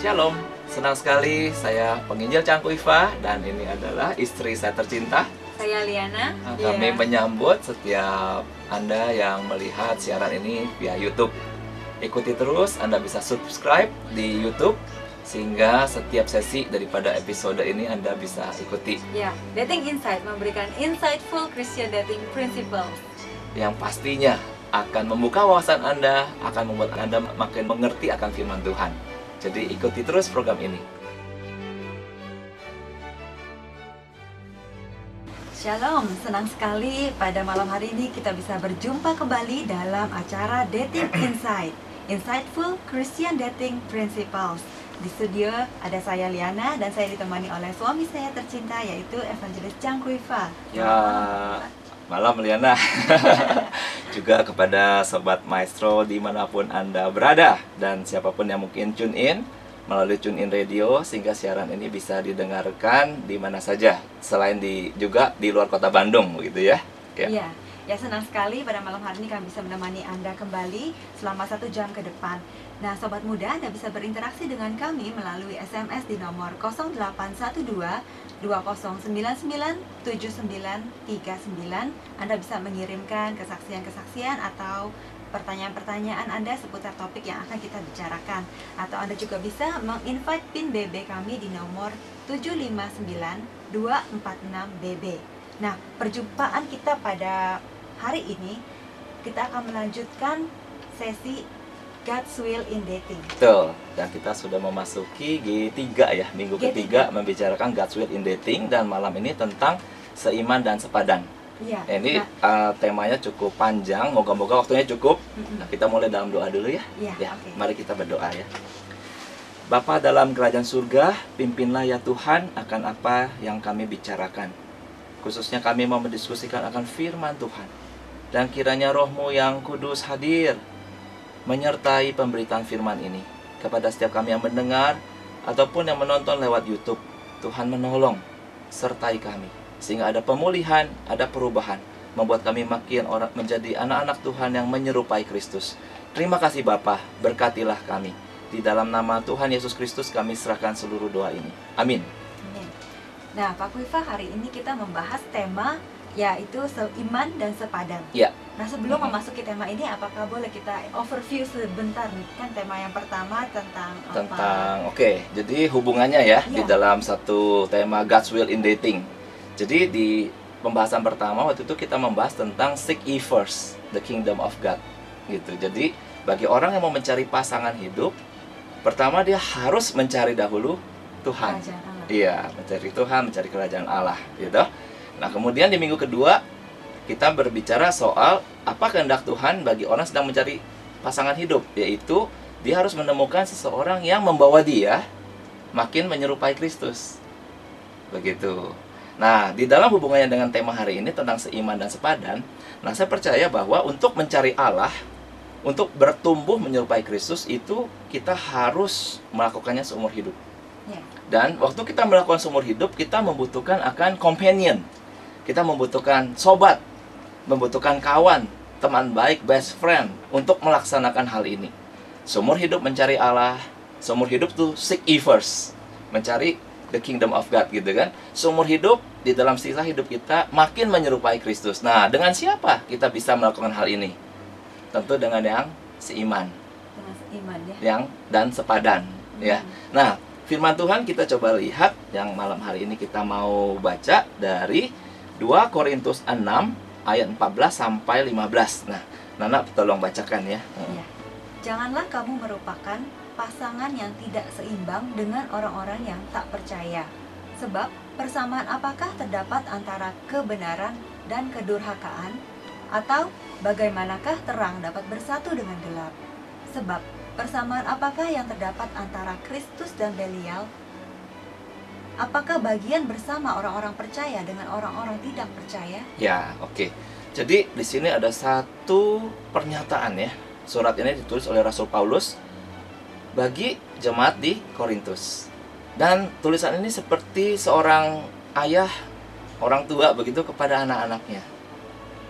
Shalom, senang sekali saya penginjil Cangku Iva dan ini adalah istri saya tercinta. Saya Liana. Kami menyambut setiap Anda yang melihat siaran ini via YouTube. Ikuti terus, Anda bisa subscribe di YouTube sehingga setiap sesi daripada episode ini Anda bisa ikuti. Ya, Dating Insight memberikan insightful Christian dating principles yang pastinya akan membuka wawasan Anda, akan membuat Anda makin mengerti akan firman Tuhan. Jadi ikuti terus program ini. Shalom, senang sekali pada malam hari ini kita bisa berjumpa kembali dalam acara Dating Insight, Insightful Christian Dating Principles. Di studio ada saya Liana dan saya ditemani oleh suami saya tercinta yaitu Evangelis Cangku Iva. Ya, malam Liana. Juga kepada Sobat Maestro dimanapun Anda berada dan siapapun yang mungkin tune in melalui Tune In Radio sehingga siaran ini bisa didengarkan di mana saja selain juga di luar kota Bandung begitu ya. Iya, ya senang sekali pada malam hari ini kami bisa menemani Anda kembali selama 1 jam ke depan. Nah, Sobat Muda, Anda bisa berinteraksi dengan kami melalui SMS di nomor 0812 2099 7939. Anda bisa mengirimkan kesaksian-kesaksian atau pertanyaan-pertanyaan Anda seputar topik yang akan kita bicarakan. Atau Anda juga bisa menginvite PIN BB kami di nomor 759246BB. Nah, perjumpaan kita pada hari ini, kita akan melanjutkan sesi God's Will in Dating. Betul, dan kita sudah memasuki G3 ya, minggu ketiga membicarakan God's Will in Dating dan malam ini tentang seiman dan sepadan. Ya, Ini temanya cukup panjang, moga-moga waktunya cukup. Nah, kita mulai dalam doa dulu ya. Okay. Mari kita berdoa ya. Bapa dalam kerajaan surga, pimpinlah ya Tuhan akan apa yang kami bicarakan. Khususnya kami mau mendiskusikan akan firman Tuhan. Dan kiranya Roh-Mu yang kudus hadir menyertai pemberitaan firman ini kepada setiap kami yang mendengar ataupun yang menonton lewat YouTube. Tuhan menolong, sertai kami sehingga ada pemulihan, ada perubahan, membuat kami makin menjadi anak-anak Tuhan yang menyerupai Kristus. Terima kasih Bapa, berkatilah kami. Di dalam nama Tuhan Yesus Kristus kami serahkan seluruh doa ini. Amin. Nah, Pak Kuiva, hari ini kita membahas tema yaitu seiman dan sepadan. Ya. Nah, sebelum memasuki tema ini, apakah boleh kita overview sebentar nih? Kan tema yang pertama tentang apa? Oke, jadi hubungannya ya di dalam satu tema God's Will in Dating. Jadi di pembahasan pertama waktu itu kita membahas tentang seek ye first the kingdom of God gitu. Jadi bagi orang yang mau mencari pasangan hidup, pertama dia harus mencari dahulu Tuhan. Iya, mencari Tuhan, mencari kerajaan Allah gitu. Nah, kemudian di minggu kedua kita berbicara soal apa kehendak Tuhan bagi orang sedang mencari pasangan hidup, yaitu dia harus menemukan seseorang yang membawa dia makin menyerupai Kristus. Begitu. Nah, di dalam hubungannya dengan tema hari ini tentang seiman dan sepadan, nah saya percaya bahwa untuk mencari Allah, untuk bertumbuh menyerupai Kristus itu kita harus melakukannya seumur hidup. Dan waktu kita melakukan seumur hidup, kita membutuhkan akan companion. Kita membutuhkan sobat, membutuhkan kawan, teman baik, best friend untuk melaksanakan hal ini. Seumur hidup mencari Allah, seumur hidup tuh seek ye first, mencari the kingdom of God gitu kan. Seumur hidup di dalam sisa hidup kita makin menyerupai Kristus. Nah, dengan siapa kita bisa melakukan hal ini? Tentu dengan yang seiman. Dengan seiman ya. Yang dan sepadan ya. Nah, firman Tuhan kita coba lihat yang malam hari ini kita mau baca dari 2 Korintus 6 ayat 14 sampai 15. Nah, Nana tolong bacakan ya. Janganlah kamu merupakan pasangan yang tidak seimbang dengan orang-orang yang tak percaya. Sebab persamaan apakah terdapat antara kebenaran dan kedurhakaan? Atau bagaimanakah terang dapat bersatu dengan gelap? Sebab persamaan apakah yang terdapat antara Kristus dan Belial? Apakah bagian bersama orang-orang percaya dengan orang-orang tidak percaya? Ya, oke. Jadi di sini ada satu pernyataan ya. Surat ini ditulis oleh Rasul Paulus bagi jemaat di Korintus. Dan tulisan ini seperti seorang ayah, orang tua begitu kepada anak-anaknya.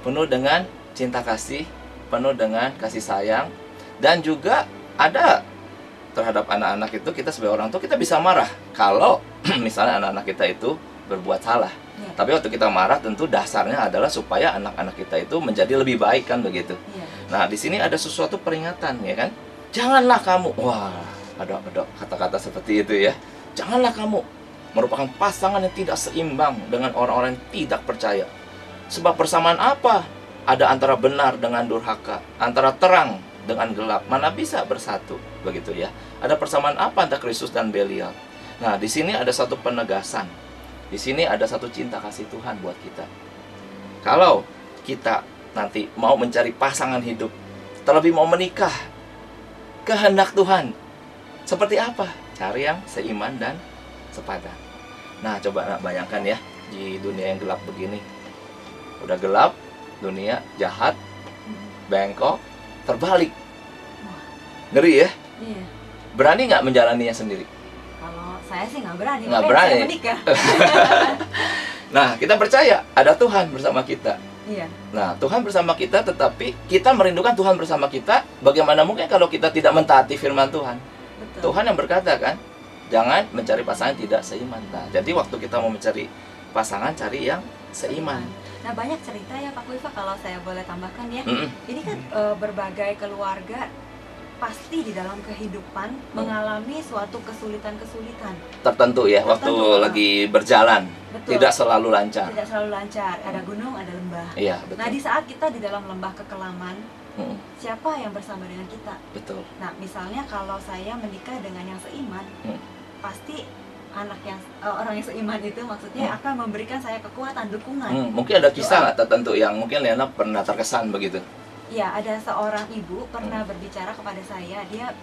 Penuh dengan cinta kasih, penuh dengan kasih sayang, dan juga ada terhadap anak-anak itu, kita sebagai orang tua kita bisa marah kalau misalnya anak-anak kita itu berbuat salah. Iya. Tapi waktu kita marah tentu dasarnya adalah supaya anak-anak kita itu menjadi lebih baik kan begitu. Iya. Nah, di sini ada sesuatu peringatan ya kan. Janganlah kamu, wah, ada kata-kata seperti itu ya. Janganlah kamu merupakan pasangan yang tidak seimbang dengan orang-orang yang tidak percaya. Sebab persamaan apa ada antara benar dengan durhaka, antara terang dengan gelap, mana bisa bersatu, begitu ya. Ada persamaan apa antara Kristus dan Belial? Nah, di sini ada satu penegasan. Di sini ada satu cinta kasih Tuhan buat kita. Kalau kita nanti mau mencari pasangan hidup, terlebih mau menikah, kehendak Tuhan seperti apa? Cari yang seiman dan sepadan. Nah, coba nak bayangkan ya, di dunia yang gelap begini. Udah gelap, dunia jahat, bengkok, terbalik. Ngeri ya? Iya. Berani nggak menjalaninya sendiri? Kalau saya sih nggak berani. Nggak makanya berani. Saya menikah. Nah, kita percaya ada Tuhan bersama kita. Iya. Nah, Tuhan bersama kita, tetapi kita merindukan Tuhan bersama kita. Bagaimana mungkin kalau kita tidak mentaati firman Tuhan? Betul. Tuhan yang berkata kan, jangan mencari pasangan yang tidak seiman. Nah, jadi waktu kita mau mencari pasangan, cari yang seiman. Nah, banyak cerita ya Pak Kuiva, kalau saya boleh tambahkan ya. Mm-mm. Ini kan berbagai keluarga pasti di dalam kehidupan mengalami suatu kesulitan-kesulitan. Tertentu ya, waktu Tertentu. lagi berjalan. Betul. Tidak selalu lancar. Tidak selalu lancar. Ada gunung, ada lembah. Iya, Nah, betul. di saat kita di dalam lembah kekelaman, Mm-mm, siapa yang bersama dengan kita? betul. Nah, misalnya kalau saya menikah dengan yang seiman, pasti anak yang orang yang seiman itu maksudnya akan memberikan saya kekuatan, dukungan. Mungkin ada kisah nggak tertentu yang mungkin Liana pernah terkesan begitu? Ya, ada seorang ibu pernah berbicara kepada saya. Dia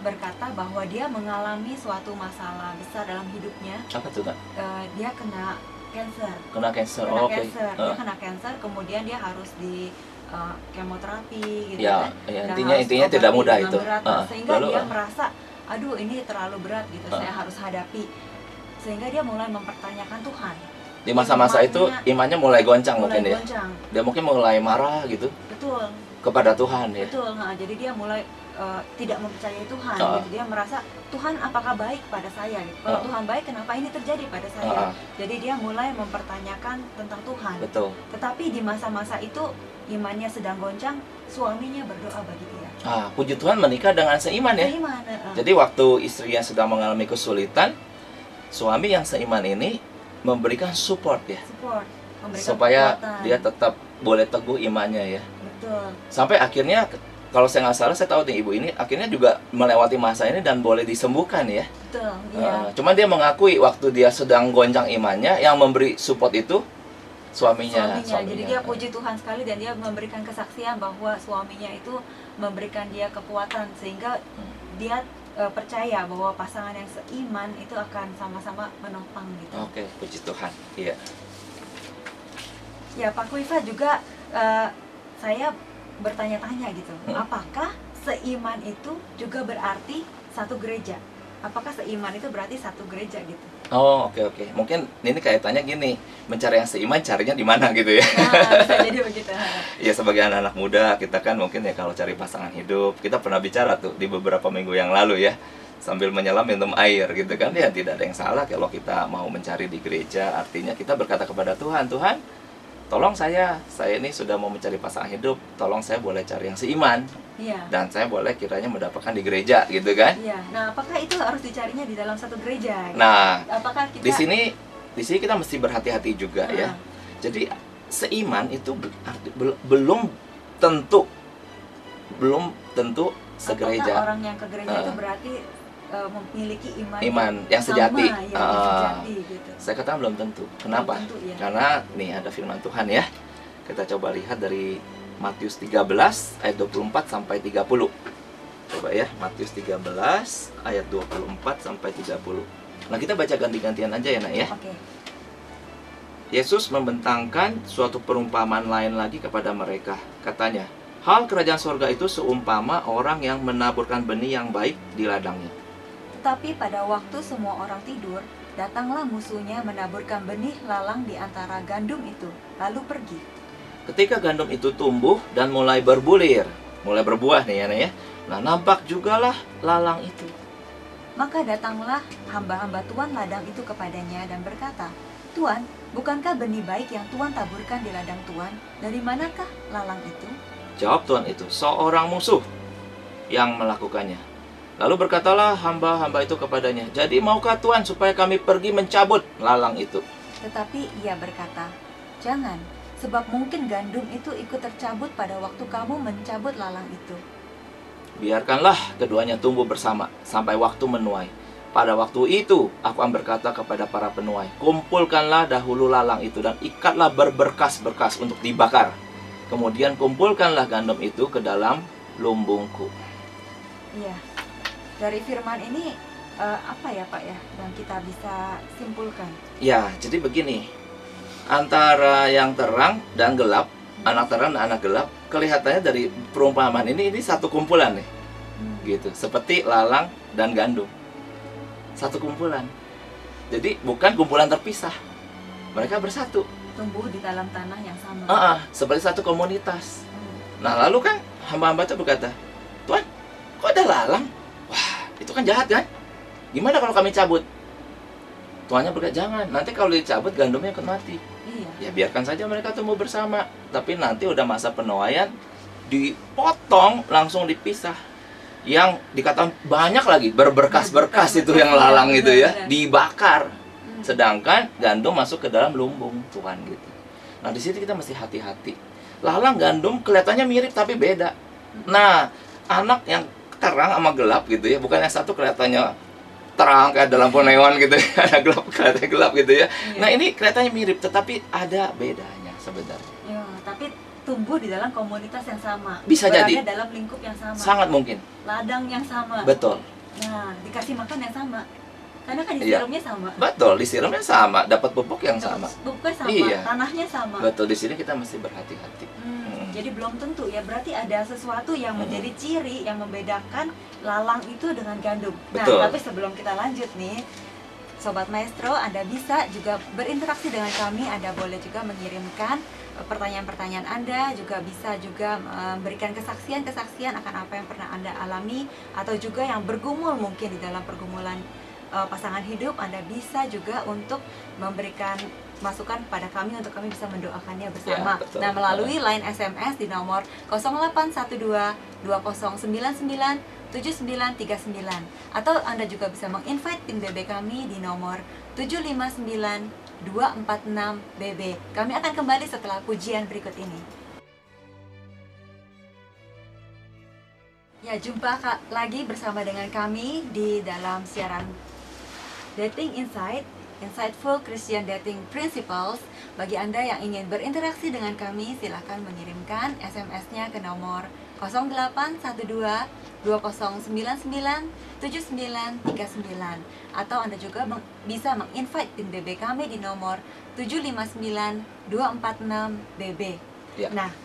berkata bahwa dia mengalami suatu masalah besar dalam hidupnya. Apa tuh Kak? Dia kena cancer. Kena cancer. Kena Oh, oke. cancer. Dia kena cancer, kemudian dia harus di kemoterapi gitu Ya, kan. ya, Dan intinya harus tidak diobati mudah dengan itu. berat. Sehingga Lalu, dia merasa, aduh ini terlalu berat gitu, saya harus hadapi. Sehingga dia mulai mempertanyakan Tuhan. di masa-masa itu imannya mulai goncang Mulai mungkin ya. goncang. Dia mungkin mulai marah gitu Betul. kepada Tuhan ya. Betul, nah, jadi dia mulai tidak mempercayai Tuhan. Ah. Gitu. Dia merasa Tuhan apakah baik pada saya? Gitu. Kalau Tuhan baik, kenapa ini terjadi pada saya? Jadi dia mulai mempertanyakan tentang Tuhan. Betul. Tetapi di masa-masa itu imannya sedang goncang, suaminya berdoa bagi dia. Puji Tuhan menikah dengan seiman ya. Seiman, Jadi waktu istrinya sedang mengalami kesulitan, suami yang seiman ini memberikan support ya, support, memberikan supaya kekuatan. dia tetap boleh teguh imannya ya. Betul. Sampai akhirnya kalau saya nggak salah, saya tahu nih ibu ini akhirnya juga melewati masa ini dan boleh disembuhkan ya. Betul, iya. Cuman dia mengakui waktu dia sedang goncang imannya, yang memberi support itu suaminya. Jadi dia puji Tuhan sekali dan dia memberikan kesaksian bahwa suaminya itu memberikan dia kekuatan sehingga dia percaya bahwa pasangan yang seiman itu akan sama-sama menopang gitu. Oke, puji Tuhan. Iya. Ya Pak Kuiva juga saya bertanya-tanya gitu, apakah seiman itu juga berarti satu gereja? Apakah seiman itu berarti satu gereja gitu? Oh, oke. Mungkin ini kaitannya gini, mencari yang seiman carinya di mana gitu ya. Nah, bisa jadi begitu. Ya sebagai anak-anak muda, kita kan mungkin ya kalau cari pasangan hidup, kita pernah bicara tuh di beberapa minggu yang lalu ya, sambil menyelam minum air gitu kan. Ya tidak ada yang salah kalau kita mau mencari di gereja, artinya kita berkata kepada Tuhan, Tuhan, tolong saya ini sudah mau mencari pasangan hidup, tolong saya boleh cari yang seiman. Iya. Dan saya boleh kiranya mendapatkan di gereja gitu kan. Iya. Nah, apakah itu harus dicarinya di dalam satu gereja? Gitu? Nah, apakah kita di sini kita mesti berhati-hati juga ya. Jadi seiman itu belum tentu segereja. Apakah orang yang ke gereja itu berarti memiliki iman yang sejati. sama, yang sejati gitu. Saya katakan belum tentu. Kenapa? Belum tentu, ya. Karena nih ada firman Tuhan ya. Kita coba lihat dari Matius 13 ayat 24 sampai 30. Coba ya, Matius 13 ayat 24 sampai 30. Nah, kita baca ganti-gantian aja ya, Nak ya. Oke. Yesus membentangkan suatu perumpamaan lain lagi kepada mereka. Katanya, hal kerajaan sorga itu seumpama orang yang menaburkan benih yang baik di ladangnya. Tetapi pada waktu semua orang tidur, datanglah musuhnya menaburkan benih lalang di antara gandum itu, lalu pergi. Ketika gandum itu tumbuh dan mulai berbulir, mulai berbuah nih ya, Nak ya. Nah, nampak jugalah lalang itu. Maka datanglah hamba-hamba Tuan ladang itu kepadanya dan berkata, Tuan, bukankah benih baik yang Tuan taburkan di ladang Tuan? Dari manakah lalang itu? Jawab tuan itu, seorang musuh yang melakukannya. Lalu berkatalah hamba-hamba itu kepadanya, jadi maukah Tuan supaya kami pergi mencabut lalang itu? Tetapi ia berkata, jangan, sebab mungkin gandum itu ikut tercabut pada waktu kamu mencabut lalang itu. Biarkanlah keduanya tumbuh bersama sampai waktu menuai. Pada waktu itu aku akan berkata kepada para penuai, kumpulkanlah dahulu lalang itu dan ikatlah berberkas-berkas untuk dibakar. Kemudian kumpulkanlah gandum itu ke dalam lumbungku. Iya, dari firman ini apa ya Pak ya yang kita bisa simpulkan? Ya, jadi begini, antara yang terang dan gelap, anak terang dan anak gelap, kelihatannya dari perumpamaan ini satu kumpulan nih, gitu. Seperti lalang dan gandum, satu kumpulan. Jadi bukan kumpulan terpisah, mereka bersatu. Tumbuh di dalam tanah yang sama. Seperti satu komunitas. Nah lalu kan hamba-hamba itu berkata, Tuan, kok ada lalang? Wah, itu kan jahat kan? Gimana kalau kami cabut? Tuannya berkata, jangan, nanti kalau dicabut gandumnya ikut mati. Iya. Ya biarkan saja mereka tumbuh bersama. Tapi nanti udah masa penuaian, dipotong, langsung dipisah. Yang dikatakan banyak lagi, berberkas-berkas itu yang lalang itu ya, dibakar. Sedangkan gandum masuk ke dalam lumbung Tuhan gitu. Nah di sini kita mesti hati-hati. Lalang gandum kelihatannya mirip tapi beda. Nah anak yang terang sama gelap gitu ya, bukan yang satu kelihatannya terang kayak ada lampu neon gitu ya, ada gelap kelihatannya gelap gitu ya. Nah ini kelihatannya mirip tetapi ada bedanya sebenarnya. Ya, tapi tumbuh di dalam komunitas yang sama. Bisa berada jadi. dalam lingkup yang sama. Sangat mungkin. Ladang yang sama. Betul. Nah, dikasih makan yang sama. Karena kan Iya. disiramnya sama. Betul, disiramnya sama, dapat pupuk yang sama. Pupuknya sama, Iya. tanahnya sama. Betul, di sini kita mesti berhati-hati. Jadi belum tentu ya, berarti ada sesuatu yang menjadi ciri yang membedakan lalang itu dengan gandum. Betul. Nah, tapi sebelum kita lanjut nih, Sobat Maestro, Anda bisa juga berinteraksi dengan kami. Anda boleh juga mengirimkan pertanyaan-pertanyaan Anda, juga bisa juga memberikan kesaksian-kesaksian akan apa yang pernah Anda alami, atau juga yang bergumul mungkin di dalam pergumulan pasangan hidup. Anda bisa juga untuk memberikan masukan pada kami untuk kami bisa mendoakannya bersama. Ya, betul. Nah, melalui line SMS di nomor 0812 2099 7939, atau Anda juga bisa menginvite tim BB kami di nomor 759 246 BB. Kami akan kembali setelah pujian berikut ini. Ya, jumpa lagi bersama dengan kami di dalam siaran Dating Insightful Christian Dating Principles. Bagi Anda yang ingin berinteraksi dengan kami, silahkan mengirimkan SMS-nya ke nomor 0812 2099 7939, atau Anda juga bisa menginvite tim BB kami di nomor 759 246 BB. Ya. Nah,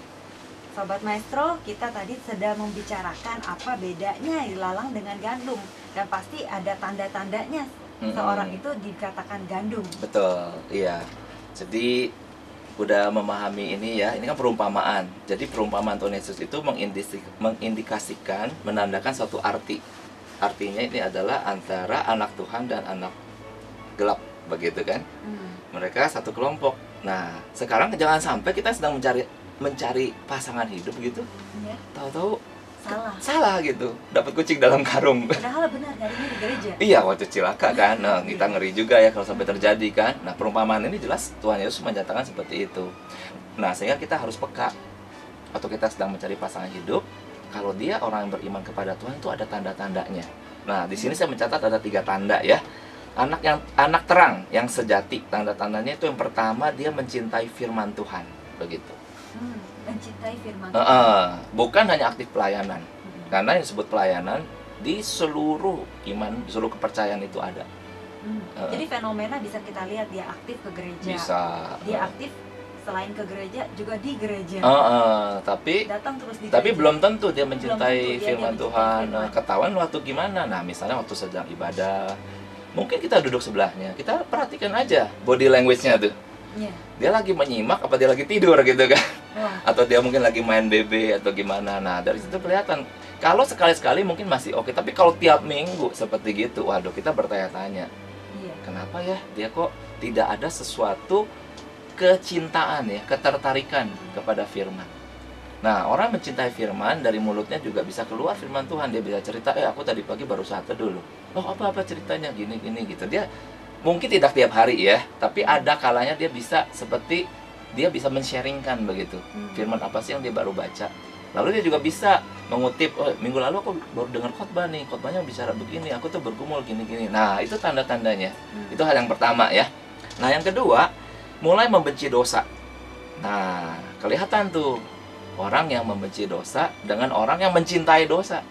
Sobat Maestro, kita tadi sedang membicarakan apa bedanya lalang dengan gandum, dan pasti ada tanda-tandanya seorang itu dikatakan gandum. Betul, iya. Jadi udah memahami ini ya, ini kan perumpamaan. Jadi perumpamaan Tuhan Yesus itu mengindikasikan, menandakan suatu arti. Artinya ini adalah antara anak Tuhan dan anak gelap, begitu kan? Mereka satu kelompok. Nah, sekarang jangan sampai kita sedang mencari pasangan hidup gitu, Ya. tahu-tahu Salah gitu, dapat kucing dalam karung. Padahal benar, nyarinya di gereja. Iya, waktu cilaka kan. Nah, kita ngeri juga ya kalau sampai terjadi kan. Nah, perumpamaan ini jelas Tuhan Yesus menyatakan seperti itu. Nah, sehingga kita harus peka. Atau kita sedang mencari pasangan hidup, kalau dia orang yang beriman kepada Tuhan itu ada tanda-tandanya. Nah, di sini saya mencatat ada 3 tanda ya. Anak terang yang sejati, tanda-tandanya itu yang pertama, dia mencintai firman Tuhan, begitu. Mencintai firman Bukan hanya aktif pelayanan, karena yang disebut pelayanan di seluruh iman, di seluruh kepercayaan itu ada. Jadi fenomena bisa kita lihat, dia aktif ke gereja, Bisa. dia aktif selain ke gereja juga di gereja, tapi datang terus di gereja. belum tentu dia mencintai tentu dia firman mencintai Tuhan. firman. Ketahuan waktu gimana? Nah, misalnya waktu sedang ibadah, mungkin kita duduk sebelahnya, kita perhatikan aja body language-nya tuh. Iya. Dia lagi menyimak apa dia lagi tidur gitu kan? Wah. Atau dia mungkin lagi main BB atau gimana. Nah, dari situ kelihatan Kalau sekali-sekali mungkin masih oke, tapi kalau tiap minggu seperti gitu, waduh, kita bertanya-tanya, Iya. kenapa ya dia kok tidak ada sesuatu kecintaan ya, ketertarikan kepada firman. Nah, orang mencintai firman, dari mulutnya juga bisa keluar firman Tuhan. Dia bisa cerita, aku tadi pagi baru saat teduh loh. Oh, apa ceritanya, gini gitu. Dia mungkin tidak tiap hari ya, tapi ada kalanya dia bisa seperti dia bisa men-sharingkan begitu. Firman apa sih yang dia baru baca. Lalu dia juga bisa mengutip, oh, minggu lalu aku baru dengar khotbah nih, khotbahnya bicara begini, aku tuh bergumul gini. Nah, itu tanda-tandanya. Itu hal yang pertama ya. Nah, yang kedua, mulai membenci dosa. Nah, kelihatan tuh orang yang membenci dosa dengan orang yang mencintai dosa.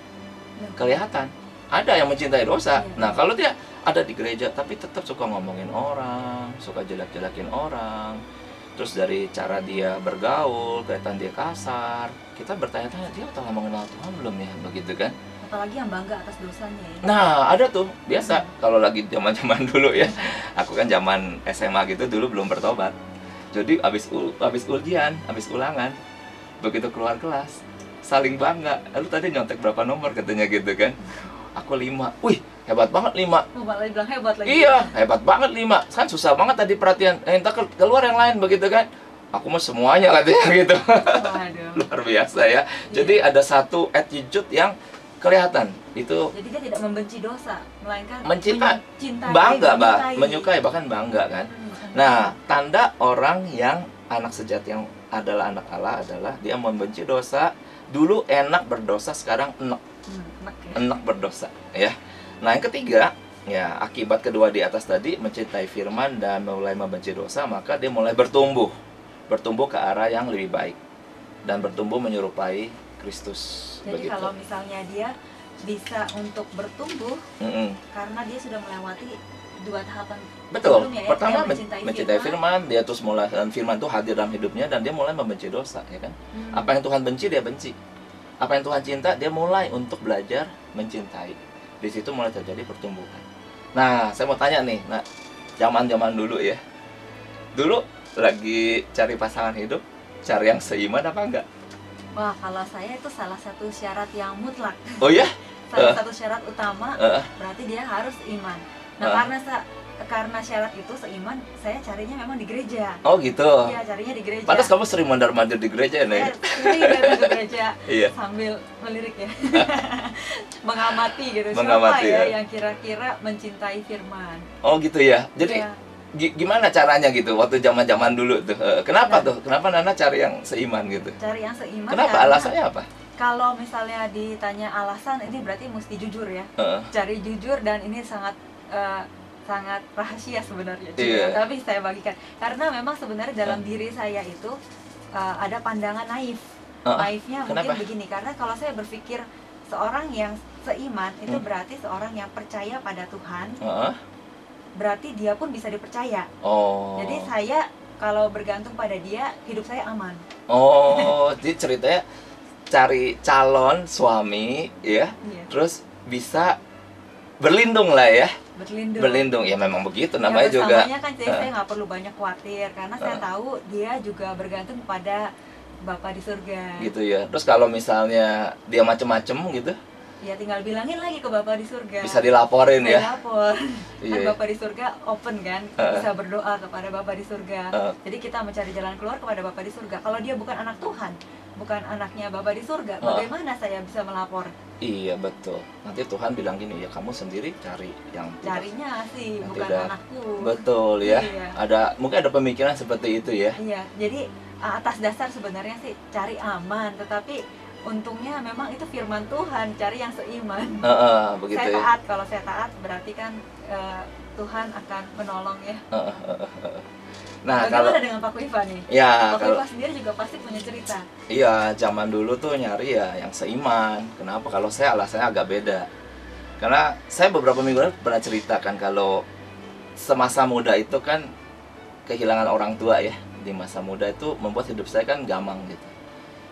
Kelihatan. Ada yang mencintai dosa. Nah, kalau dia ada di gereja tapi tetap suka ngomongin orang, suka jelek-jelekin orang, terus dari cara dia bergaul, kelihatan dia kasar, kita bertanya-tanya, dia telah mengenal Tuhan belum ya? Begitu kan? Apalagi yang bangga atas dosanya ya. Nah, ada tuh, biasa. Kalau lagi zaman-zaman dulu ya, aku kan zaman SMA gitu, dulu belum bertobat. Jadi habis ujian, habis ulangan, begitu keluar kelas, saling bangga. Lalu tadi nyontek berapa nomor katanya gitu kan? Aku 5. Wih, hebat banget 5. Oh, malah bilang hebat lagi. Iya, hebat banget 5. Kan susah banget tadi perhatian. Entar keluar yang lain begitu kan? Aku mah semuanya katanya gitu. Waduh. Luar biasa ya. Jadi ada satu attitude yang kelihatan. Itu Jadi dia tidak membenci dosa, melainkan mencintai, mencintai, bangga, menyukai. menyukai, bahkan bangga kan. Nah, tanda orang yang anak sejati yang adalah anak Allah adalah dia membenci dosa. Dulu enak berdosa, sekarang enak enak ya. enak berdosa ya. Nah, yang ketiga, ya akibat kedua di atas tadi, mencintai firman dan mulai membenci dosa, maka dia mulai bertumbuh ke arah yang lebih baik dan bertumbuh menyerupai Kristus. Jadi begitu. kalau misalnya dia bisa untuk bertumbuh Mm-mm. karena dia sudah melewati 2 tahapan Betul. sebelumnya ya. Pertama Dia mencintai firman, dia terus mulai, dan firman itu hadir dalam hidupnya dan dia mulai membenci dosa, ya kan? Apa yang Tuhan benci dia benci. Apa yang Tuhan cinta dia mulai untuk belajar mencintai. Di situ mulai terjadi pertumbuhan. Nah, saya mau tanya nih, nah zaman-zaman dulu ya. Dulu lagi cari pasangan hidup, cari yang seiman apa enggak? Wah, kalau saya itu salah satu syarat yang mutlak. Oh ya? Salah satu syarat utama berarti dia harus iman. Nah, karena syarat itu seiman, saya carinya memang di gereja. Oh gitu. Iya, carinya di gereja. Pantas kamu sering mondar-mandir di gereja nih. Saya sering datang ke gereja Iya. sambil melirik ya. Mengamati gitu. Mengamati, Siapa ya ya. yang kira-kira mencintai firman. Oh gitu ya. Jadi Iya. gimana caranya gitu waktu zaman-zaman dulu tuh? Kenapa tuh? Kenapa Nana cari yang seiman gitu? Cari yang seiman. Kenapa? Karena Alasannya apa? kalau misalnya ditanya alasan, ini berarti mesti jujur ya. Cari jujur, dan ini sangat sangat rahasia sebenarnya. Iya. Tapi saya bagikan karena memang sebenarnya dalam diri saya itu ada pandangan naif. Naifnya Kenapa? mungkin begini, karena kalau saya berpikir seorang yang seiman itu berarti seorang yang percaya pada Tuhan, berarti dia pun bisa dipercaya. Oh. Jadi saya kalau bergantung pada dia, hidup saya aman. Oh, jadi ceritanya cari calon suami ya, Iya. terus bisa berlindung lah ya. Berlindung. Ya memang begitu namanya Ya, juga. bersamanya kan saya nggak perlu banyak khawatir karena saya tahu dia juga bergantung pada Bapa di surga. Gitu ya. Terus kalau misalnya dia macem-macem gitu, Ya tinggal bilangin lagi ke Bapa di surga. bisa dilaporin Bisa ya. dilapor. Iya. Kan Bapa di surga open kan, bisa berdoa kepada Bapa di surga. Jadi kita mencari jalan keluar kepada Bapa di surga. Kalau dia bukan anak Tuhan, bukan anaknya Bapa di surga, bagaimana saya bisa melapor? Iya betul. Nanti Tuhan bilang gini, ya kamu sendiri cari yang tidak. Carinya sih Yang bukan tidak. anakku. Betul ya. Iya. Mungkin ada pemikiran seperti itu ya. Iya, jadi atas dasar sebenarnya sih cari aman, tetapi untungnya memang itu firman Tuhan, cari yang seiman. Begitu Saya ya. taat, kalau saya taat berarti kan Tuhan akan menolong ya. Nah, Bagaimana kalau dengan Pak Kuiva nih? ya Pak kalau Kuiva sendiri juga pasti punya cerita. iya, zaman dulu tuh nyari ya yang seiman. Kenapa? Kalau saya alasannya agak beda. Karena saya beberapa minggu lalu pernah ceritakan kalau semasa muda itu kan kehilangan orang tua ya. Di masa muda itu membuat hidup saya kan gamang gitu.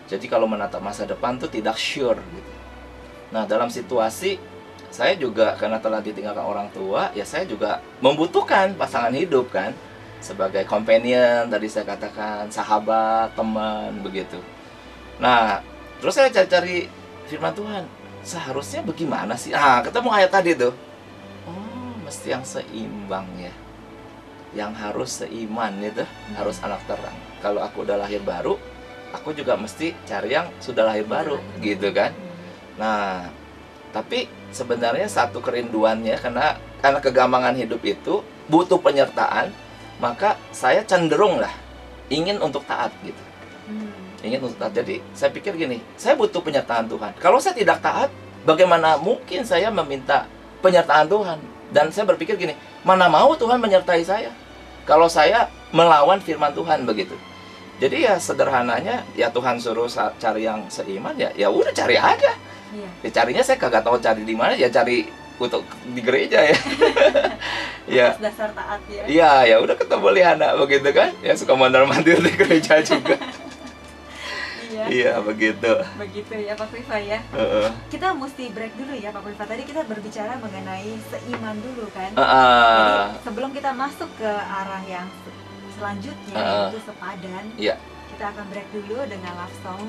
Jadi kalau menatap masa depan tuh tidak sure gitu. Nah, dalam situasi saya juga karena telah ditinggalkan orang tua, ya saya juga membutuhkan pasangan hidup kan. Sebagai companion, tadi saya katakan, sahabat, teman, begitu. Nah, terus saya cari firman Tuhan. seharusnya bagaimana sih? Ah, ketemu ayat tadi tuh. Oh, mesti yang seimbang ya. Yang harus seiman itu harus anak terang. Kalau aku udah lahir baru, aku juga mesti cari yang sudah lahir baru, gitu kan? Nah, tapi sebenarnya satu kerinduannya karena kegampangan hidup itu butuh penyertaan, maka saya cenderung lah ingin untuk taat gitu. Ingin untuk taat. Jadi saya pikir gini, saya butuh penyertaan Tuhan. Kalau saya tidak taat, bagaimana mungkin saya meminta penyertaan Tuhan? Dan saya berpikir gini, mana mau Tuhan menyertai saya kalau saya melawan firman Tuhan begitu. Jadi ya sederhananya, ya Tuhan suruh cari yang seiman, ya udah cari aja. Ya carinya saya kagak tahu cari di mana, ya cari untuk di gereja ya. Ya. Dasar taat ya. Iya, ya udah ketemu Liana begitu kan? Ya suka mondar-mandir di gereja juga. Iya, begitu. Begitu ya Pak Viva ya. Kita mesti break dulu ya Pak Viva. Tadi kita berbicara mengenai seiman dulu kan. Jadi sebelum kita masuk ke arah yang selanjutnya yaitu sepadan, kita akan break dulu dengan love song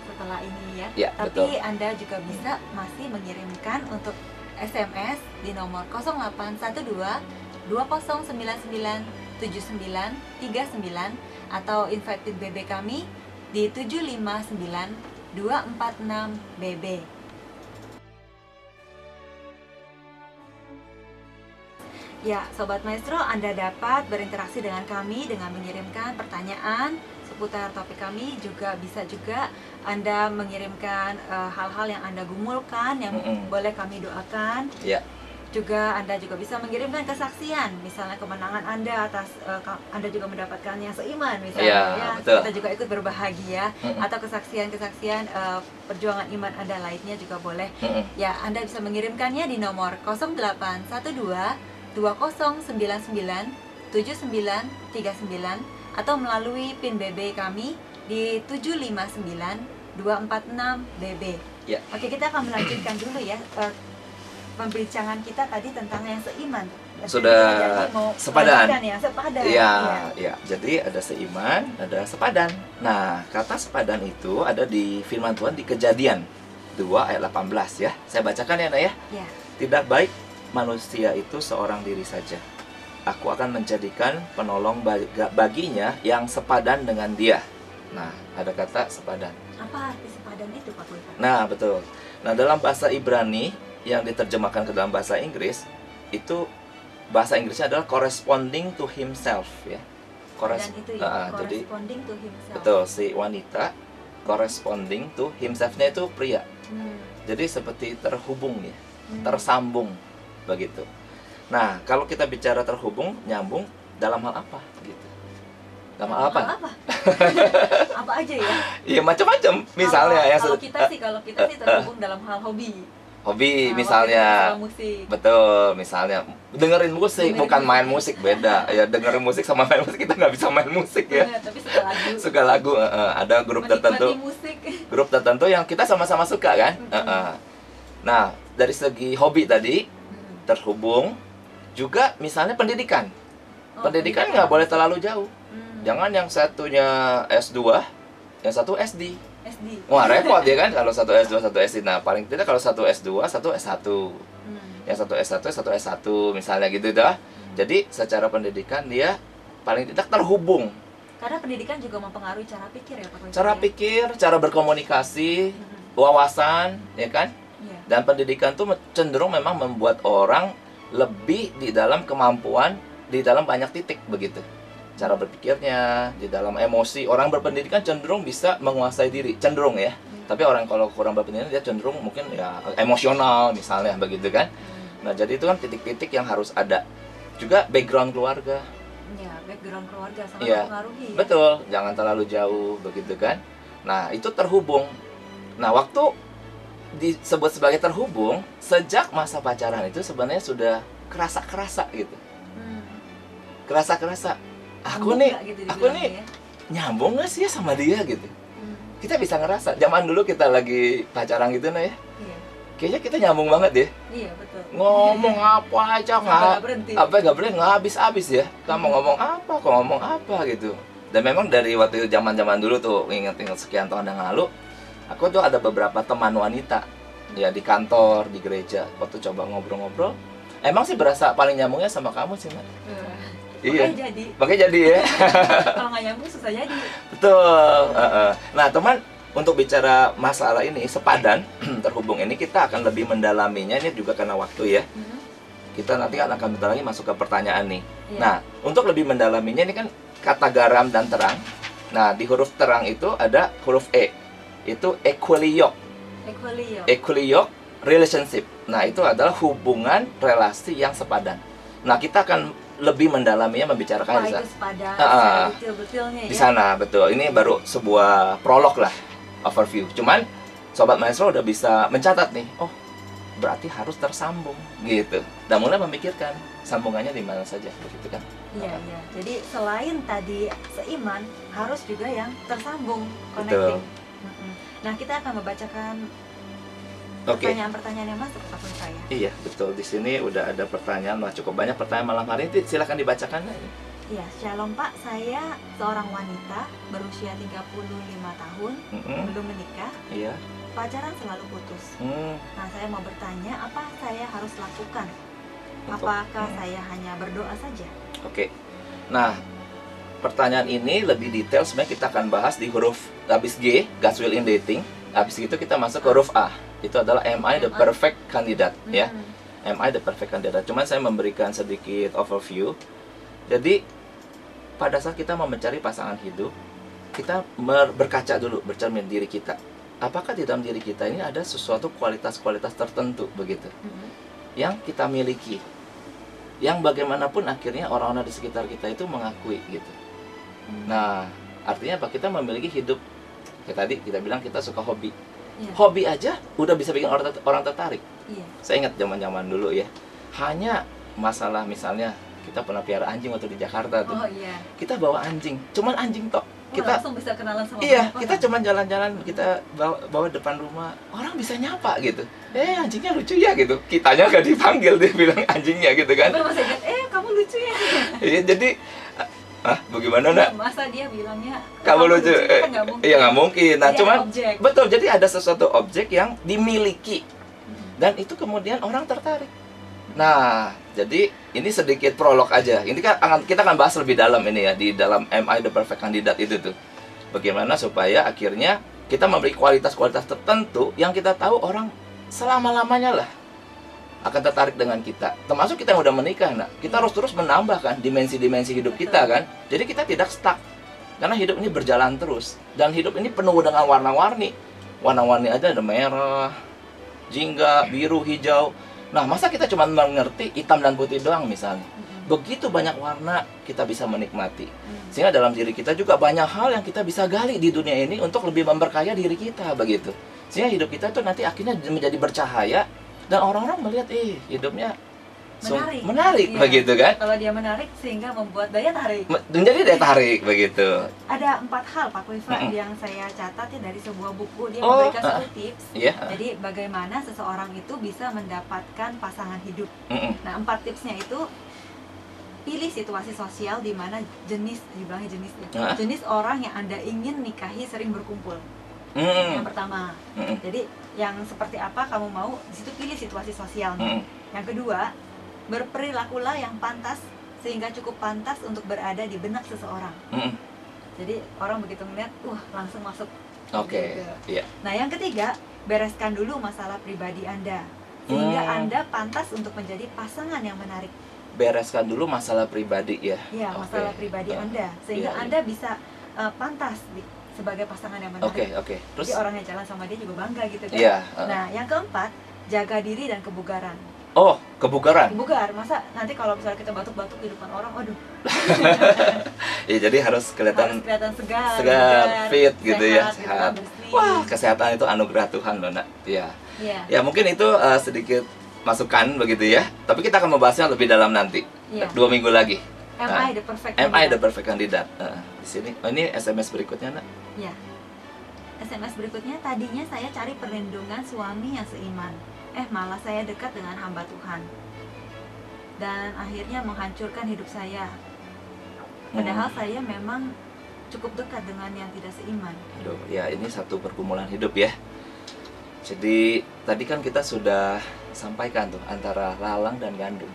setelah ini ya. Tapi betul. Anda juga bisa masih mengirimkan untuk SMS di nomor 0812 2099 7939 atau invited BB kami di 759 246 BB. Ya, Sobat Maestro, Anda dapat berinteraksi dengan kami dengan mengirimkan pertanyaan seputar topik kami. Bisa juga Anda mengirimkan hal-hal yang Anda gumulkan yang boleh kami doakan. Juga Anda juga bisa mengirimkan kesaksian, misalnya kemenangan Anda atas Anda juga mendapatkan yang seiman misalnya kita juga ikut berbahagia, atau kesaksian-kesaksian perjuangan iman Anda lainnya juga boleh. Ya, Anda bisa mengirimkannya di nomor 0812 2099 7939 atau melalui PIN BB kami di 759 246 BB. Oke, kita akan melanjutkan dulu ya pembincangan kita tadi tentang yang seiman. Sudah sepadan. Ya. Jadi ada seiman, ada sepadan. Nah, kata sepadan itu ada di firman Tuhan di Kejadian 2 ayat 18 ya. Saya bacakan ya, Nak ya. Tidak baik manusia itu seorang diri saja. Aku akan menjadikan penolong baginya yang sepadan dengan dia. Nah, ada kata sepadan. Apa arti sepadan itu, Pak Wifa? Nah, betul. Nah, dalam bahasa Ibrani yang diterjemahkan ke dalam bahasa Inggris, itu bahasa Inggrisnya adalah corresponding to himself ya. Corresponding to himself. Betul, si wanita corresponding to himself-nya itu pria. Jadi seperti terhubung ya, tersambung begitu. Nah, kalau kita bicara terhubung, nyambung dalam hal apa gitu? Dalam hal apa? Apa aja ya? Iya, macam-macam. Misalnya kalau kita sih terhubung dalam hal hobi. Misalnya musik. Betul, misalnya dengerin musik, bukan main musik, beda ya. Dengerin musik sama main musik, kita nggak bisa main musik ya. Tapi suka lagu. Suka lagu, ada grup tertentu. Grup tertentu yang kita sama-sama suka kan. Nah, dari segi hobi tadi terhubung, juga misalnya pendidikan. Pendidikan nggak boleh terlalu jauh. Jangan yang satunya S2, yang satu SD. Wah, repot ya kan kalau satu S2 satu SD. Nah, paling tidak kalau satu S2 satu S1. Yang satu S1 satu S1 misalnya gitu dah. Jadi secara pendidikan dia paling tidak terhubung. Karena pendidikan juga mempengaruhi cara pikir ya, Pak Wifa. Cara pikir, cara berkomunikasi, wawasan, ya kan? Dan pendidikan tuh cenderung memang membuat orang lebih di dalam kemampuan di dalam banyak titik begitu. Cara berpikirnya, di dalam emosi. Orang berpendidikan cenderung bisa menguasai diri, cenderung ya. Tapi orang kalau kurang berpendidikan dia cenderung mungkin ya emosional misalnya begitu kan. Nah, jadi itu kan titik-titik yang harus ada. Juga background keluarga. Ya, background keluarga sangat mempengaruhi. Betul, jangan terlalu jauh begitu kan. Nah, itu terhubung. Nah, waktu disebut sebagai terhubung, sejak masa pacaran itu sebenarnya sudah kerasa-kerasa gitu. Kerasa-kerasa. Aku nih nyambung gak sih ya sama dia gitu. Kita bisa ngerasa. Zaman dulu kita lagi pacaran gitu nah ya. Kayaknya kita nyambung banget ya. Iya, betul. Ngomong apa aja nggak berhenti. Nggak habis-habis ya. Kamu ngomong apa gitu. Dan memang dari waktu zaman-zaman dulu tuh, ingat-ingat sekian tahun yang lalu, aku tuh ada beberapa teman wanita ya di kantor, di gereja. Waktu coba ngobrol-ngobrol, emang sih berasa paling nyambungnya sama kamu sih, Mak. Iya. Makanya jadi ya. Kalau nggak nyambung susah jadi. Betul. Nah, teman, untuk bicara masalah ini sepadan terhubung ini kita akan lebih mendalaminya ini juga karena waktu ya. Kita nanti akan bentar lagi masuk ke pertanyaan nih. Iya. Nah, untuk lebih mendalaminya ini kan kata garam dan terang. Nah, di huruf terang itu ada huruf E. Itu equiliok. Equiliok relationship. Nah, itu adalah hubungan relasi yang sepadan. Nah, kita akan lebih mendalaminya membicarakan Wah, itu sepadan, detail-detailnya ya. Di sana, betul. Ini baru sebuah prolog lah, overview. Cuman Sobat Maestro udah bisa mencatat nih, oh berarti harus tersambung gitu. Dan mulai memikirkan sambungannya di mana saja, begitu kan? Iya, iya. Jadi selain tadi seiman, harus juga yang tersambung, Betul. connecting. Nah, kita akan membacakan Oke. pertanyaan-pertanyaan yang masuk ke saya. Iya, betul. Di sini udah ada pertanyaan, wah cukup banyak pertanyaan malam hari ini. Silakan dibacakan. Iya, Shalom Pak. Saya seorang wanita berusia 35 tahun, belum menikah. Iya. Pacaran selalu putus. Nah, saya mau bertanya, apa saya harus lakukan? Apakah saya hanya berdoa saja? Oke. Nah, pertanyaan ini lebih detail sebenarnya kita akan bahas di huruf habis G, God's will in dating. Habis itu kita masuk ke huruf A. Itu adalah am I the perfect candidate ya. Am I the perfect candidate? Cuman saya memberikan sedikit overview. Jadi pada saat kita mau mencari pasangan hidup, kita berkaca dulu, bercermin diri kita. Apakah di dalam diri kita ini ada sesuatu kualitas-kualitas tertentu begitu yang kita miliki, yang bagaimanapun akhirnya orang-orang di sekitar kita itu mengakui gitu. Nah, artinya apa? Kita memiliki hidup, kayak tadi kita bilang kita suka hobi. Hobi aja udah bisa bikin orang tertarik. Saya ingat zaman-zaman dulu ya, hanya masalah misalnya kita pernah piara anjing waktu di Jakarta tuh. Kita bawa anjing, cuman anjing tok. Kita langsung bisa kenalan sama iya, kita cuman jalan-jalan, kita bawa depan rumah, orang bisa nyapa gitu. Anjingnya lucu ya gitu. Kitanya gak dipanggil, dia bilang anjingnya gitu kan. Tapi masih ingat, kamu lucu ya. Iya, jadi bagaimana nak? Masa dia bilangnya kamu lucu? Kan gak mungkin. Iya, nggak mungkin. Nah, Jadi cuman objek. betul. Jadi ada sesuatu objek yang dimiliki dan itu kemudian orang tertarik. Nah, jadi ini sedikit prolog aja. Ini kan kita akan bahas lebih dalam ini ya, di dalam Am I the Perfect Candidate itu tuh. Bagaimana supaya akhirnya kita memiliki kualitas-kualitas tertentu yang kita tahu orang selama-lamanya lah akan tertarik dengan kita. Termasuk kita yang udah menikah, nah, kita harus terus menambahkan dimensi-dimensi hidup kita kan. Jadi kita tidak stuck. Karena hidup ini berjalan terus dan hidup ini penuh dengan warna-warni. Warna-warni aja ada merah, jingga, biru, hijau. Nah, masa kita cuma mengerti hitam dan putih doang misalnya? Begitu banyak warna kita bisa menikmati. Sehingga dalam diri kita juga banyak hal yang kita bisa gali di dunia ini untuk lebih memperkaya diri kita begitu. Sehingga hidup kita tuh nanti akhirnya menjadi bercahaya dan orang-orang melihat hidupnya menarik Iya. begitu kan? Kalau dia menarik sehingga membuat daya tarik. Menjadi daya tarik begitu. Ada 4 hal Pak Kuiva yang saya catat ya dari sebuah buku. Dia Oh, memberikan satu tips. Iya. Jadi bagaimana seseorang itu bisa mendapatkan pasangan hidup. Nah, 4 tipsnya itu: pilih situasi sosial di mana dibilangnya jenis ya. Jenis orang yang Anda ingin nikahi sering berkumpul. Yang pertama. Jadi yang seperti apa kamu mau, di situ pilih situasi sosialnya. Yang kedua, berperilakulah yang pantas sehingga cukup pantas untuk berada di benak seseorang. Jadi orang begitu melihat, langsung masuk. Oke. Iya. Nah, yang ketiga, bereskan dulu masalah pribadi Anda sehingga Anda pantas untuk menjadi pasangan yang menarik. Bereskan dulu masalah pribadi ya. Iya, masalah pribadi Anda sehingga Anda bisa pantas sebagai pasangan yang menarik. Oke. Terus jadi orang yang jalan sama dia juga bangga gitu kan. Iya. Nah, yang keempat, jaga diri dan kebugaran. Oh, kebugaran. Bugar, masa nanti kalau misalnya kita batuk-batuk di depan orang, waduh. Ya, jadi harus kelihatan segar, fit gitu ya, sehat. sehat. Gitu, bersih. Wah, kesehatan itu anugerah Tuhan loh, Nak. Iya. Ya, mungkin itu sedikit masukan begitu ya. Tapi kita akan membahasnya lebih dalam nanti. 2 minggu lagi. Am I the perfect Am I the perfect candidate? Di sini. Oh, ini SMS berikutnya, Nak. Ya. SMS berikutnya, tadinya saya cari perlindungan suami yang seiman. Malah saya dekat dengan hamba Tuhan. Dan akhirnya menghancurkan hidup saya. Padahal saya memang cukup dekat dengan yang tidak seiman. Aduh, ya ini satu pergumulan hidup ya. Jadi tadi kan kita sudah sampaikan tuh antara lalang dan gandum,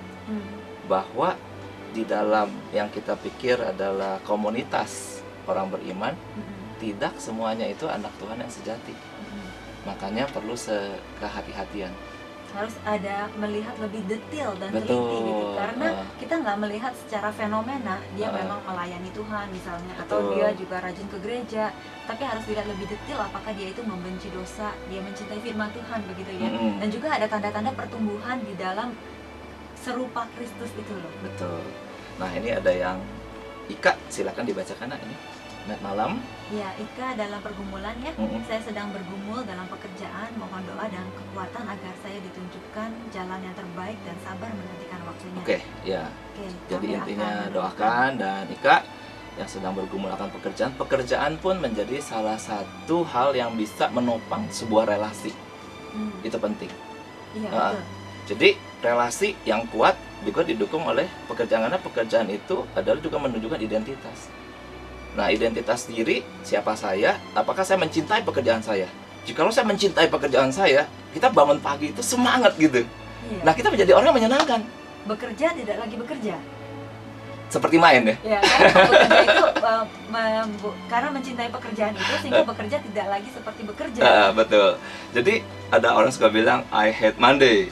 bahwa di dalam yang kita pikir adalah komunitas orang beriman, tidak semuanya itu anak Tuhan yang sejati. Makanya perlu kehati-hatian. Harus ada melihat lebih detail dan Betul. teliti gitu, karena kita nggak melihat secara fenomena dia memang melayani Tuhan misalnya, atau Betul. dia juga rajin ke gereja, tapi harus dilihat lebih detail apakah dia itu membenci dosa, dia mencintai firman Tuhan begitu ya. Dan juga ada tanda-tanda pertumbuhan di dalam serupa Kristus itu loh. Betul. Nah ini ada yang Ika, silakan dibacakan ini. Malam. Ya, Ika dalam pergumulan ya. Saya sedang bergumul dalam pekerjaan, mohon doa dan kekuatan agar saya ditunjukkan jalan yang terbaik dan sabar menantikan waktunya. Oke, ya. Oke, Jadi kami intinya akan doakan, dan Ika yang sedang bergumul akan pekerjaan. Pekerjaan pun menjadi salah satu hal yang bisa menopang sebuah relasi. Itu penting. Iya, betul. Jadi relasi yang kuat juga didukung oleh pekerjaan, karena pekerjaan itu adalah juga menunjukkan identitas. Nah, identitas diri, siapa saya, apakah saya mencintai pekerjaan saya. Jikalau saya mencintai pekerjaan saya, kita bangun pagi itu semangat gitu. Iya. Nah, kita menjadi orang yang menyenangkan. Bekerja tidak lagi bekerja. Seperti main ya. Ya, karena bekerja itu karena mencintai pekerjaan itu sehingga bekerja tidak lagi seperti bekerja. Betul. Jadi ada orang suka bilang I hate Monday.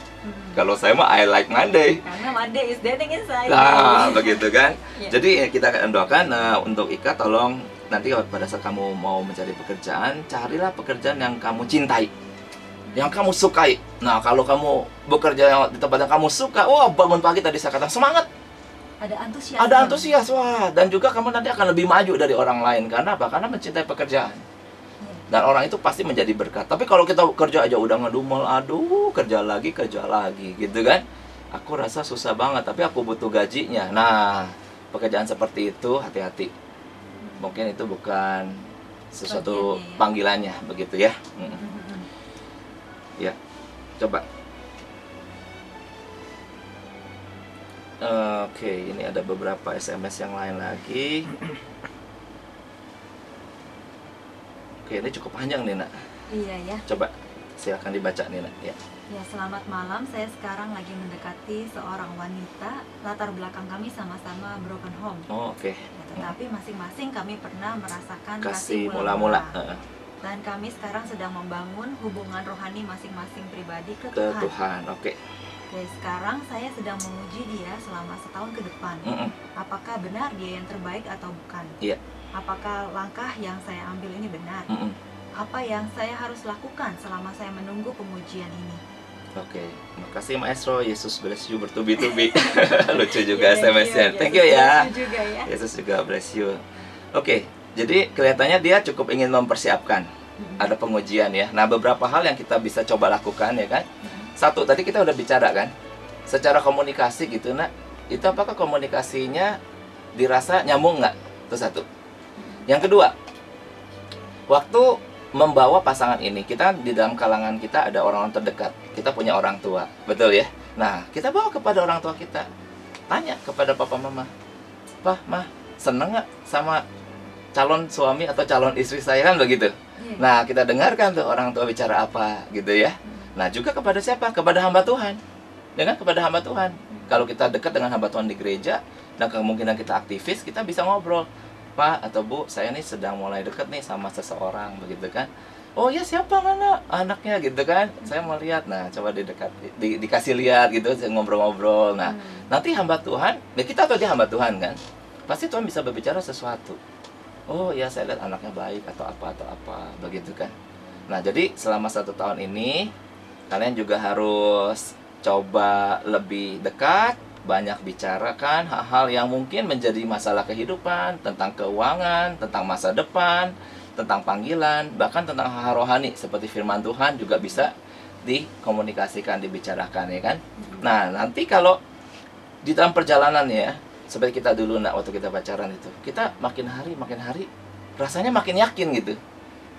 Kalau saya mah I like Monday. Karena Monday is dating inside. Nah, begitu kan. Ya. Jadi kita akan doakan untuk Ika, tolong nanti pada saat kamu mau mencari pekerjaan, carilah pekerjaan yang kamu cintai, yang kamu sukai. Nah, kalau kamu bekerja di tempat yang kamu suka, wah, bangun pagi tadi saya katakan semangat. Ada antusias. Ada antusias, wah. Dan juga kamu nanti akan lebih maju dari orang lain. Karena apa? Karena mencintai pekerjaan. Dan orang itu pasti menjadi berkat. Tapi kalau kita kerja aja udah ngedumel, aduh, kerja lagi, gitu kan. Aku rasa susah banget, tapi aku butuh gajinya. Nah, pekerjaan seperti itu, hati-hati. Mungkin itu bukan sesuatu panggilannya, begitu ya. Ya, coba. Oke, ini ada beberapa SMS yang lain lagi. Oke, ini cukup panjang nih, Nak. Iya ya. Coba silakan dibaca nih, Nak. Ya. Ya, selamat malam. Saya sekarang lagi mendekati seorang wanita. Latar belakang kami sama-sama broken home. Oh, oke. Ya, tetapi masing-masing kami pernah merasakan Kasih kasih mula-mula Dan kami sekarang sedang membangun hubungan rohani masing-masing pribadi ke ke Tuhan. Tuhan. Oke. Oke, sekarang saya sedang menguji dia selama setahun ke depan. Apakah benar dia yang terbaik atau bukan? Iya. Apakah langkah yang saya ambil ini benar? Apa yang saya harus lakukan selama saya menunggu pengujian ini? Oke, makasih Maestro. Yesus bless you bertubi-tubi. Lucu juga Ya, SMS-nya. Thank you Yesus ya. bless you juga ya. Yesus juga bless you. Oke, jadi kelihatannya dia cukup ingin mempersiapkan. Ada pengujian ya. Nah, beberapa hal yang kita bisa coba lakukan ya kan. Satu, tadi kita udah bicara kan, secara komunikasi gitu, Nak. Itu apakah komunikasinya dirasa nyambung nggak? Itu satu. Yang kedua, waktu membawa pasangan ini, kita di dalam kalangan kita ada orang-orang terdekat. Kita punya orang tua, betul ya? Nah, kita bawa kepada orang tua kita. Tanya kepada papa mama, "Pah, Mah, seneng nggak sama calon suami atau calon istri saya?" Kan begitu. Nah, kita dengarkan tuh orang tua bicara apa gitu ya. Nah, juga kepada siapa? Kepada hamba Tuhan. Ya kan? Kepada hamba Tuhan. Kalau kita dekat dengan hamba Tuhan di gereja, dan kemungkinan kita aktivis, kita bisa ngobrol. "Pak atau Bu, saya nih sedang mulai dekat nih sama seseorang," begitu kan. "Oh ya, siapa mana anaknya?" gitu kan. "Saya mau lihat." Nah, coba dikasih lihat gitu, ngobrol-ngobrol. Nah, nanti hamba Tuhan, ya kita tahu dia hamba Tuhan kan. Pasti Tuhan bisa berbicara sesuatu. "Oh ya, saya lihat anaknya baik atau apa, begitu kan. Nah, jadi selama 1 tahun ini kalian juga harus coba lebih dekat, banyak bicarakan hal-hal yang mungkin menjadi masalah kehidupan, tentang keuangan, tentang masa depan, tentang panggilan, bahkan tentang hal-hal rohani seperti firman Tuhan juga bisa dikomunikasikan, dibicarakan ya kan. Nah, nanti kalau di dalam perjalanan ya, seperti kita dulu Nak, waktu kita pacaran itu, kita makin hari rasanya makin yakin gitu.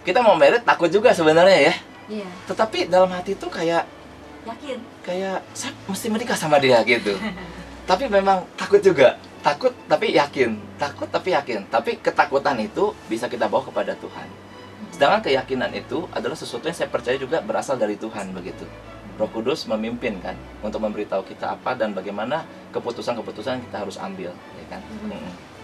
Kita mau married takut juga sebenarnya ya. Iya. Tetapi dalam hati itu kayak saya mesti menikah sama dia gitu. Tapi memang takut juga. Takut tapi yakin. Tapi ketakutan itu bisa kita bawa kepada Tuhan. Sedangkan keyakinan itu adalah sesuatu yang saya percaya juga berasal dari Tuhan begitu. Roh Kudus memimpin kan untuk memberitahu kita apa dan bagaimana keputusan-keputusan kita harus ambil, ya kan?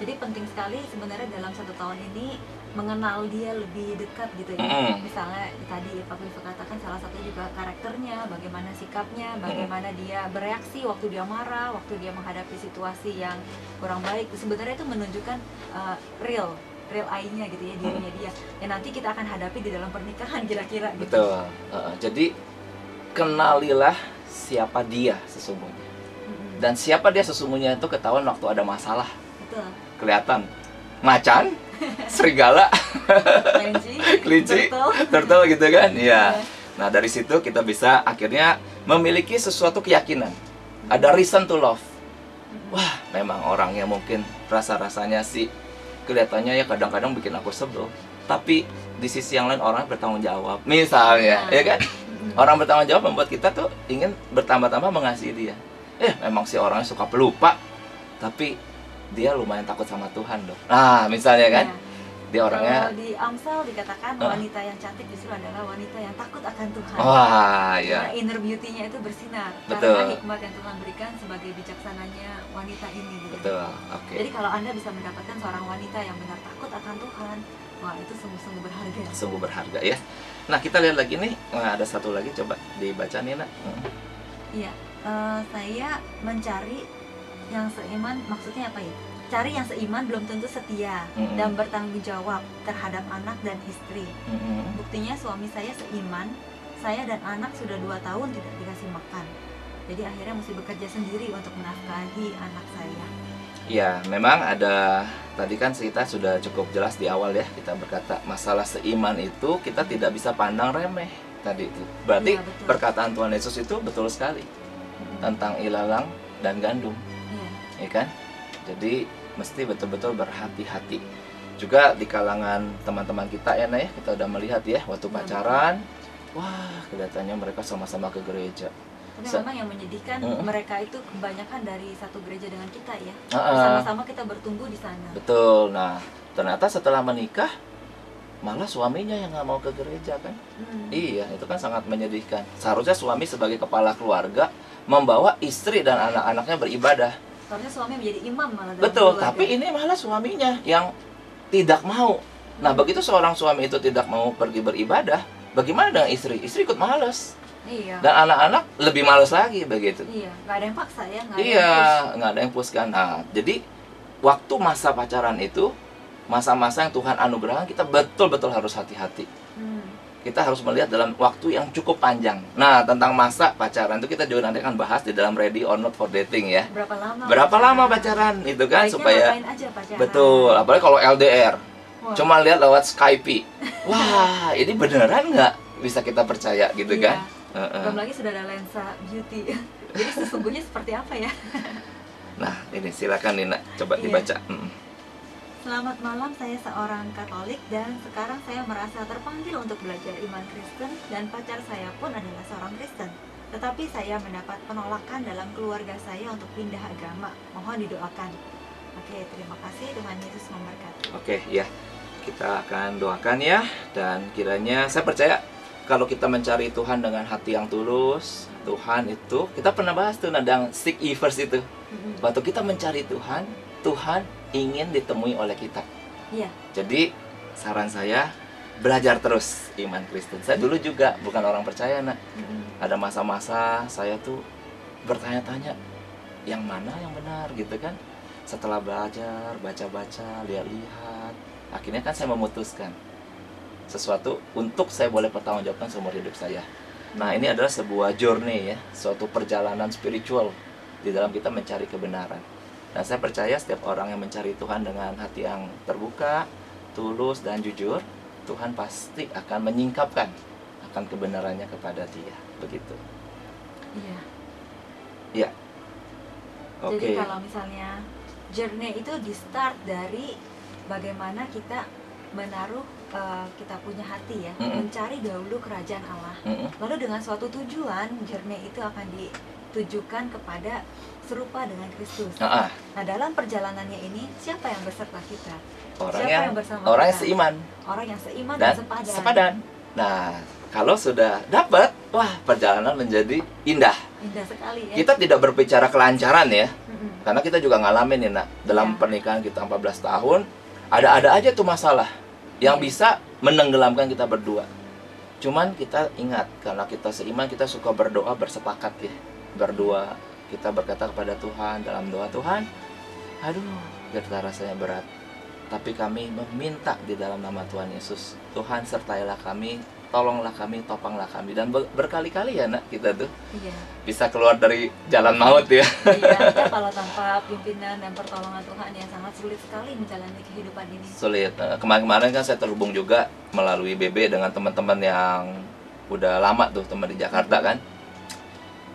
Jadi penting sekali sebenarnya dalam 1 tahun ini mengenal dia lebih dekat gitu ya. Misalnya tadi Pak Clifford katakan salah satu juga karakternya, bagaimana sikapnya, bagaimana dia bereaksi waktu dia marah, waktu dia menghadapi situasi yang kurang baik. Sebenarnya itu menunjukkan real I-nya gitu ya, dirinya dia. Yang nanti kita akan hadapi di dalam pernikahan kira-kira gitu. Betul. Jadi kenalilah siapa dia sesungguhnya. Dan siapa dia sesungguhnya itu ketahuan waktu ada masalah. Betul. Kelihatan macan, serigala, kelinci, turtle gitu kan. Iya. Nah, dari situ kita bisa akhirnya memiliki sesuatu keyakinan. Ada reason to love. Wah, memang orangnya mungkin rasa-rasanya sih kelihatannya ya kadang-kadang bikin aku sebel. Tapi di sisi yang lain orang bertanggung jawab. Misalnya, ya kan? Orang bertanggung jawab membuat kita tuh ingin bertambah-tambah mengasihi dia. Memang si orangnya suka pelupa, tapi dia lumayan takut sama Tuhan dong. Nah, misalnya kan, dia orangnya. Kalau di Amsal dikatakan wanita yang cantik justru adalah wanita yang takut akan Tuhan. Wah, ya. Karena inner beauty-nya itu bersinar. Betul. Karena hikmat yang Tuhan berikan sebagai bijaksananya wanita ini. Gitu. Betul. Oke. Jadi kalau Anda bisa mendapatkan seorang wanita yang benar takut akan Tuhan, wah itu sungguh-sungguh berharga. Sungguh berharga ya. Nah, kita lihat lagi nih, ada satu lagi, coba dibaca nih, Nak. Iya, saya mencari yang seiman, maksudnya apa ya? Cari yang seiman belum tentu setia dan bertanggung jawab terhadap anak dan istri. Buktinya suami saya seiman, saya dan anak sudah 2 tahun tidak dikasih makan. Jadi akhirnya mesti bekerja sendiri untuk menafkahi anak saya. Ya, memang ada, tadi kan kita sudah cukup jelas di awal ya, kita berkata masalah seiman itu kita tidak bisa pandang remeh tadi itu. Berarti perkataan Tuhan Yesus itu betul sekali tentang ilalang dan gandum, ya kan? Jadi mesti betul-betul berhati-hati. Juga di kalangan teman-teman kita ya, Nah ya, kita udah melihat ya waktu pacaran, wah kelihatannya mereka sama-sama ke gereja. Tapi memang yang menyedihkan mereka itu kebanyakan dari satu gereja dengan kita ya. Sama-sama kita bertumbuh di sana. Betul. Nah, ternyata setelah menikah malah suaminya yang nggak mau ke gereja kan. Iya, itu kan sangat menyedihkan. Seharusnya suami sebagai kepala keluarga membawa istri dan anak-anaknya beribadah. Seharusnya suami menjadi imam malah. Betul, tapi ini malah suaminya yang tidak mau. Nah, begitu seorang suami itu tidak mau pergi beribadah, bagaimana dengan istri? Istri ikut malas. Iya. Dan anak-anak lebih males lagi begitu. Iya, nggak ada yang paksa ya. Nggak ada yang push kan. Nah, jadi waktu masa pacaran itu masa-masa yang Tuhan anugerahkan, kita betul-betul harus hati-hati. Kita harus melihat dalam waktu yang cukup panjang. Nah, tentang masa pacaran itu kita juga nanti akan bahas di dalam Ready or Not for Dating ya. Berapa lama pacaran itu kan. Baiknya supaya aja pacaran. Betul, apalagi kalau LDR. Cuma lihat lewat Skype. Wah, ini beneran nggak bisa kita percaya gitu kan? Belum lagi sudah ada lensa beauty. Jadi sesungguhnya seperti apa ya? Nah, ini silakan Nina, coba dibaca. Selamat malam, saya seorang Katolik dan sekarang saya merasa terpanggil untuk belajar iman Kristen dan pacar saya pun adalah seorang Kristen. Tetapi saya mendapat penolakan dalam keluarga saya untuk pindah agama. Mohon didoakan. Oke, terima kasih. Tuhan Yesus memberkati. Oke, ya. Kita akan doakan ya, dan kiranya saya percaya kalau kita mencari Tuhan dengan hati yang tulus, Tuhan itu, kita pernah bahas tuh nadang seek ye first itu. Waktu kita mencari Tuhan, Tuhan ingin ditemui oleh kita. Iya. Jadi saran saya, belajar terus iman Kristen. Saya dulu juga bukan orang percaya, Nak. Ada masa-masa saya tuh bertanya-tanya, yang mana yang benar gitu kan. Setelah belajar, baca-baca, lihat-lihat, akhirnya kan saya memutuskan sesuatu untuk saya boleh pertanggungjawabkan seumur hidup saya. Nah, ini adalah sebuah journey ya, suatu perjalanan spiritual di dalam kita mencari kebenaran. Dan saya percaya setiap orang yang mencari Tuhan dengan hati yang terbuka, tulus dan jujur, Tuhan pasti akan menyingkapkan akan kebenarannya kepada dia. Begitu. Iya. Iya. Oke. Jadi kalau misalnya journey itu di start dari bagaimana kita menaruh kita punya hati ya, mencari dahulu kerajaan Allah. Lalu dengan suatu tujuan, journey itu akan ditujukan kepada serupa dengan Kristus. Ah, ah. Nah, dalam perjalanannya ini siapa yang beserta kita? Orang Siapa yang yang bersama orang yang kita? seiman Orang yang seiman dan dan sepadan. Nah, kalau sudah dapat, wah, perjalanan menjadi indah. Indah sekali ya. Kita tidak berbicara kelancaran ya, Mm-mm. karena kita juga ngalamin nih, Nak. Dalam Iya. pernikahan kita 14 tahun, ada aja tuh masalah yang Iya. bisa menenggelamkan kita berdua. Cuman kita ingat, karena kita seiman, kita suka berdoa bersepakat ya. Berdua, kita berkata kepada Tuhan dalam doa, Tuhan, aduh, kita rasanya berat. Tapi kami meminta di dalam nama Tuhan Yesus, Tuhan sertailah kami, tolonglah kami, topanglah kami. Dan berkali-kali ya, Nak, kita tuh Iya. bisa keluar dari jalan maut ya. Iya, kita kalau tanpa pimpinan dan pertolongan Tuhan ya sangat sulit sekali menjalani kehidupan ini. Sulit. Kemarin-kemarin kan saya terhubung juga melalui BB dengan teman-teman yang udah lama tuh, teman di Jakarta kan.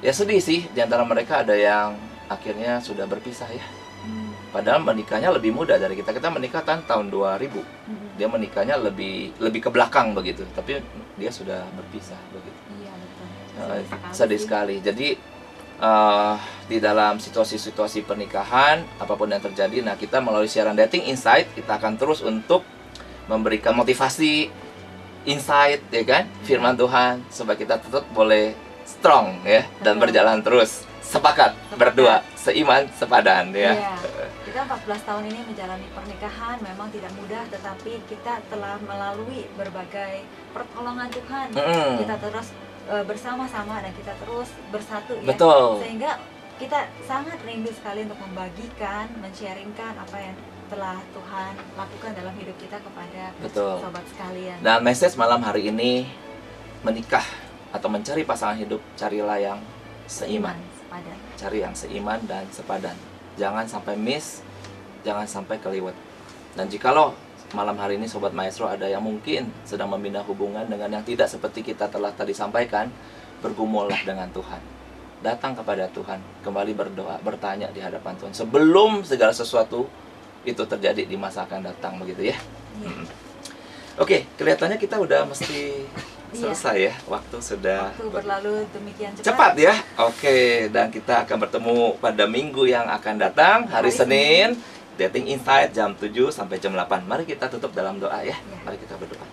Ya sedih sih, di antara mereka ada yang akhirnya sudah berpisah ya. Padahal menikahnya lebih muda dari kita. Kita menikah tahun 2000. Dia menikahnya lebih ke belakang begitu. Tapi dia sudah berpisah begitu. Iya, betul. Sedih sekali. Jadi di dalam situasi-situasi pernikahan apapun yang terjadi, nah kita melalui siaran Dating Insight kita akan terus untuk memberikan motivasi, insight ya kan, firman Tuhan supaya kita tetap boleh strong ya dan Betul. berjalan terus sepakat berdua seiman sepadan ya. Iya. Kita 14 tahun ini menjalani pernikahan memang tidak mudah, tetapi kita telah melalui berbagai pertolongan Tuhan. Kita terus bersama-sama dan kita terus bersatu ya. Betul. Sehingga kita sangat rindu sekali untuk membagikan, men-sharingkan apa yang telah Tuhan lakukan dalam hidup kita kepada Betul. sobat sekalian. Dan message malam hari ini, menikah atau mencari pasangan hidup, carilah yang seiman. Sepadan. Cari yang seiman dan sepadan. Jangan sampai miss, jangan sampai keliwat. Dan jikalau malam hari ini Sobat Maestro ada yang mungkin sedang membina hubungan dengan yang tidak seperti kita telah tadi sampaikan, bergumullah dengan Tuhan. Datang kepada Tuhan, kembali berdoa, bertanya di hadapan Tuhan sebelum segala sesuatu itu terjadi di masa akan datang begitu ya. Iya. Oke, kelihatannya kita udah mesti Iya. selesai ya. Waktu sudah Waktu berlalu demikian cepat ya. Oke, dan kita akan bertemu pada minggu yang akan datang, hari Hari Senin, Dating Insight jam 7 sampai jam 8. Mari kita tutup dalam doa ya. Ya. Mari kita berdoa.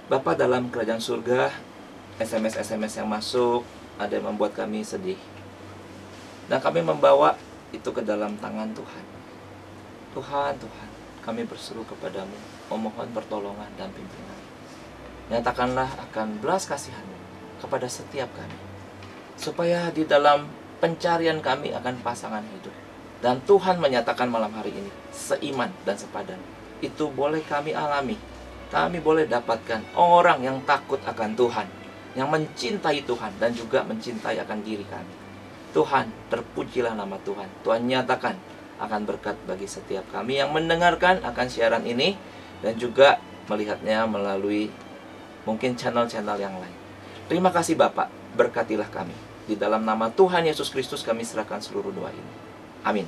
Bapa dalam kerajaan surga, SMS yang masuk ada yang membuat kami sedih. Dan kami membawa itu ke dalam tangan Tuhan. Tuhan, kami berseru kepadamu, memohon pertolongan dan pimpinan. Nyatakanlah akan belas kasihan-Mu kepada setiap kami, supaya di dalam pencarian kami akan pasangan hidup, dan Tuhan menyatakan malam hari ini seiman dan sepadan, itu boleh kami alami. Kami boleh dapatkan orang yang takut akan Tuhan, yang mencintai Tuhan dan juga mencintai akan diri kami. Tuhan, terpujilah nama Tuhan. Tuhan nyatakan akan berkat bagi setiap kami yang mendengarkan akan siaran ini dan juga melihatnya melalui mungkin channel-channel yang lain. Terima kasih Bapak, berkatilah kami. Di dalam nama Tuhan Yesus Kristus kami serahkan seluruh doa ini. Amin.